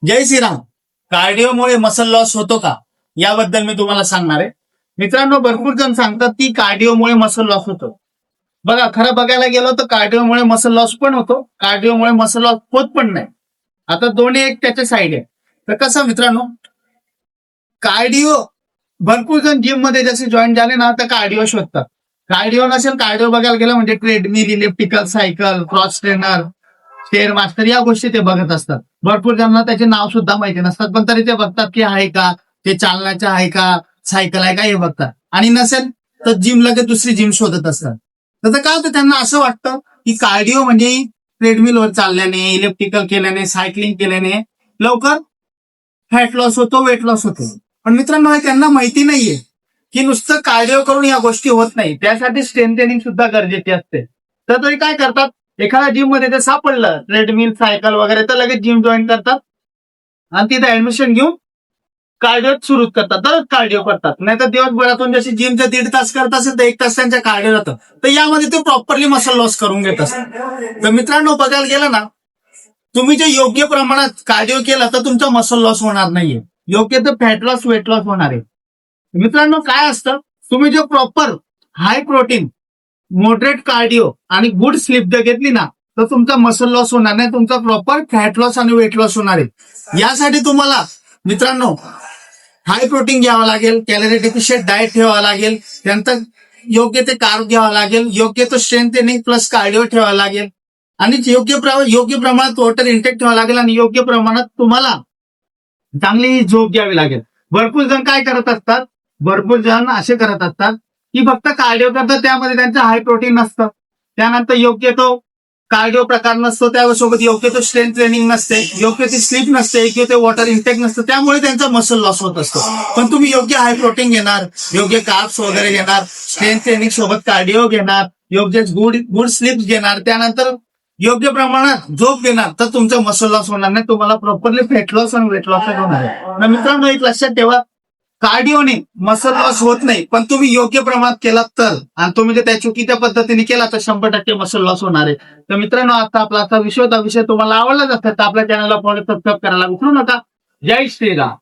जय Shriram. कार्डिओमुळे muscle loss होतो का याबद्दल मी तुम्हाला सांगणार आहे. मित्रांनो, भरपूर जण सांगतात की कार्डिओमुळे मसल लॉस होतो. बघा, खरं बघायला गेलो तर कार्डिओमुळे मसल लॉस पण होतो, कार्डिओमुळे मसल लॉस होत पण नाही. आता दोन्ही एक त्याचे साईड आहे. तर कसं मित्रांनो, कार्डिओ भरपूर जण जिम मध्ये जसे जॉईन झाले ना तर कार्डिओ शोधतात. कार्डिओ नसेल, कार्डिओ बघायला गेलं म्हणजे treadmill, electrical cycle, cross trainer, share master या गोष्टी ते बघत असतात. भरपूर जणांना त्याचे नाव सुद्धा माहिती नसतात, पण तरी ते बघतात की आहे का, ते चालण्याचं आहे का, सायकल आहे का, हे बघतात. आणि नसेल तर जिम लगेच दुसरी जिम शोधत असतात. तर काय होतं, त्यांना असं वाटतं की कार्डिओ म्हणजे ट्रेडमिलवर चालल्याने, इलेक्ट्रिकल केल्याने, सायकलिंग केल्याने लवकर फॅट लॉस होतो, वेट लॉस होतो. पण मित्रांनो, हे त्यांना माहिती नाहीये की नुसतं कार्डिओ करून या गोष्टी होत नाही, त्यासाठी स्ट्रेंथनिंग सुद्धा गरजेची असते. तर तरी काय करतात, एखाद्या जिम मध्ये ते सापडलं ट्रेडमिल, सायकल वगैरे, तर लगेच जिम जॉईन करतात आणि तिथे ऍडमिशन घेऊन कार्डिओ सुरू करतात, दररोज कार्डिओ करतात. नाही तर दिवसभरातून जशी जिमचं 1.5 तास करत असेल तर 1 तास त्यांच्या कार्डिओ जातं. तर यामध्ये ते प्रॉपरली मसल लॉस करून घेत असतात. तर मित्रांनो, बघायला गेलं ना, तुम्ही जे योग्य प्रमाणात कार्डिओ केला तर तुमचा मसल लॉस होणार नाहीये, योग्य तर फॅट लॉस, वेट लॉस होणार आहे. मित्रांनो, काय असतं, तुम्ही जो proper high protein, moderate cardio आणि गुड स्लीप जर घेतली ना तर तुमचा मसल लॉस होणार नाही, तुमचा प्रॉपर फॅट लॉस आणि वेट लॉस होणार आहे. यासाठी तुम्हाला मित्रांनो हाय प्रोटीन घ्यावं लागेल, कॅलरी डेफिशियंट डाएट ठेवावं लागेल, त्यानंतर योग्य ते कार्ब घ्यावं लागेल, योग्य तो स्ट्रेंथनिंग प्लस कार्डिओ ठेवावा लागेल आणि योग्य प्रमाणात वॉटर इंटेक ठेवावं लागेल आणि योग्य प्रमाणात तुम्हाला चांगली झोप घ्यावी लागेल. भरपूर जण काय करत असतात, भरपूर जण असे करत असतात की फक्त कार्डिओ करतात, त्यामध्ये त्यांचं हाय प्रोटीन नसतं, त्यानंतर योग्य तो कार्डिओ प्रकार नसतो, त्यासोबत योग्य तो स्ट्रेंथ ट्रेनिंग नसते, योग्य ती स्लीप नसते, योग्य ते वॉटर इंटेक नसतं, त्यामुळे त्यांचा मसल लॉस होत असतो. पण तुम्ही योग्य हाय प्रोटीन घेणार, योग्य कार्ब्स वगैरे घेणार, स्ट्रेंथ ट्रेनिंग सोबत कार्डिओ घेणार, योग्य गुड स्लीप घेणार, त्यानंतर योग्य प्रमाणात झोप घेणार, तर तुमचा मसल लॉस होणार नाही, तुम्हाला प्रॉपरली फॅट लॉस आणि वेट लॉस होणार आहे. तर मित्रांनो, एक लक्षात ठेवा, कार्डिओने मसल लॉस होत नाही, पण तुम्ही योग्य प्रमाणात केलात तर, आणि तुम्ही जर त्या चुकीच्या पद्धतीने केला तर 100% मसल लॉस होणार आहे. तर मित्रांनो, आता आपला विषय तुम्हाला आवडलाच असेल तर आपल्या चॅनलला फॉलो, सबस्क्राईब करायला विसरू नका. जय श्रीराम.